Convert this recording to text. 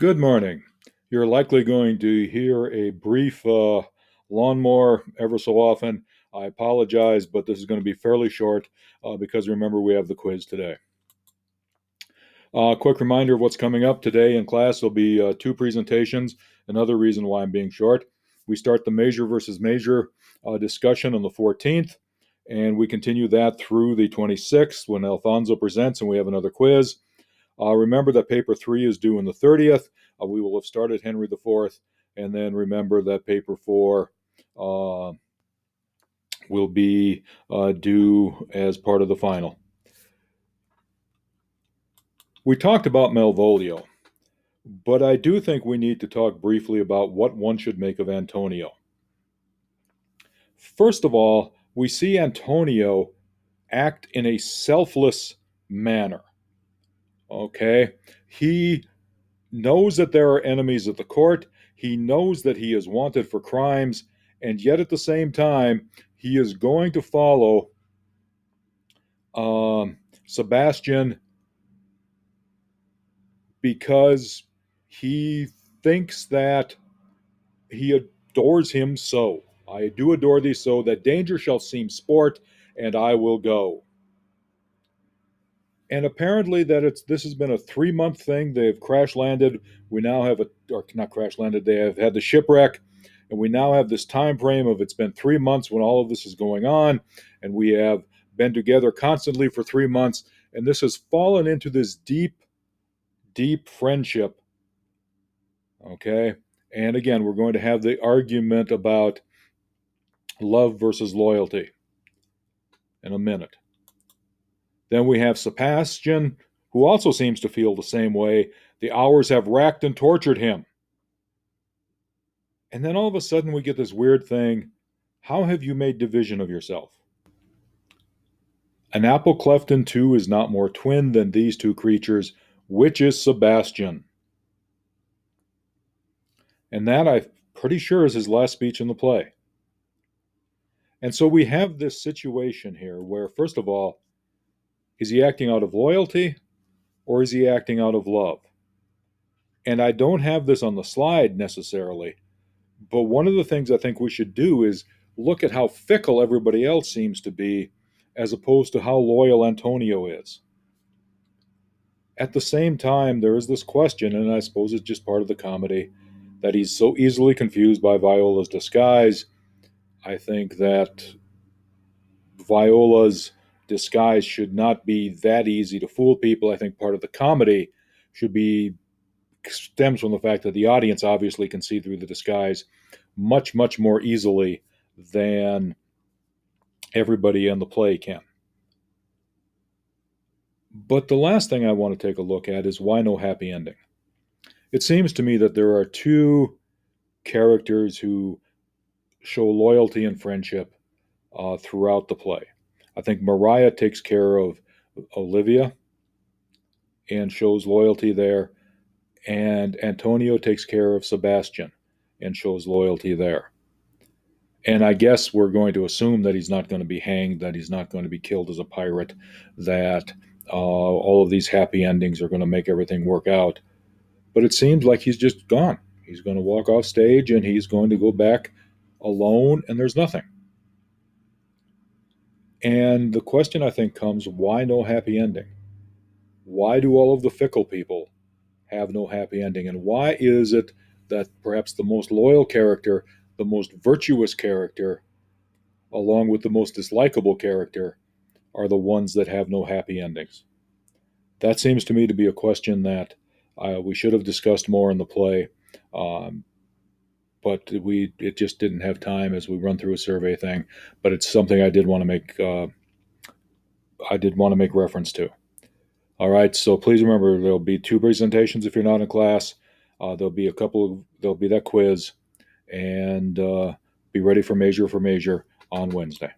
Good morning. You're likely going to hear a brief lawnmower ever so often. I apologize, but this is going to be fairly short because remember, we have the quiz today. Quick reminder of what's coming up today in class. There'll be two presentations. Another reason why I'm being short. We start the measure versus measure discussion on the 14th, and we continue that through the 26th when Alfonso presents and we have another quiz. Remember that paper 3 is due on the 30th. We will have started Henry IV, and then remember that paper 4 will be due as part of the final. We talked about Malvolio, but I do think we need to talk briefly about what one should make of Antonio. First of all, we see Antonio act in a selfless manner. Okay? He knows that there are enemies at the court. He knows that he is wanted for crimes, and yet at the same time, he is going to follow Sebastian because he thinks that he adores him so. I do adore thee so that danger shall seem sport, and I will go. And apparently this has been a 3-month thing. They've crash landed. We now have or not crash landed. They have had the shipwreck, and we now have this time frame of it's been 3 months when all of this is going on, and we have been together constantly for 3 months, and this has fallen into this deep, deep friendship. Okay, and again, we're going to have the argument about love versus loyalty in a minute. Then we have Sebastian, who also seems to feel the same way. The hours have racked and tortured him. And then all of a sudden we get this weird thing. How have you made division of yourself? An apple cleft in two is not more twin than these two creatures. Which is Sebastian? And that, I'm pretty sure, is his last speech in the play. And so we have this situation here where, first of all, is he acting out of loyalty or is he acting out of love? And I don't have this on the slide necessarily, but one of the things I think we should do is look at how fickle everybody else seems to be as opposed to how loyal Antonio is. At the same time, there is this question, and I suppose it's just part of the comedy, that he's so easily confused by Viola's disguise. I think that Viola's disguise should not be that easy to fool people. I think part of the comedy stems from the fact that the audience obviously can see through the disguise much, much more easily than everybody in the play can. But the last thing I want to take a look at is why no happy ending. It seems to me that there are two characters who show loyalty and friendship throughout the play. I think Mariah takes care of Olivia and shows loyalty there, and Antonio takes care of Sebastian and shows loyalty there. And I guess we're going to assume that he's not going to be hanged, that he's not going to be killed as a pirate, that all of these happy endings are going to make everything work out. But it seems like he's just gone. He's going to walk off stage and he's going to go back alone, and there's nothing. And the question, I think, comes, why no happy ending? Why do all of the fickle people have no happy ending? And why is it that perhaps the most loyal character, the most virtuous character, along with the most dislikable character, are the ones that have no happy endings? That seems to me to be a question that we should have discussed more in the play, but it just didn't have time as we run through a survey thing. But it's something I did want to make reference to. All right, so please remember there'll be two presentations if you're not in class. There'll be that quiz, and be ready for Measure on Wednesday.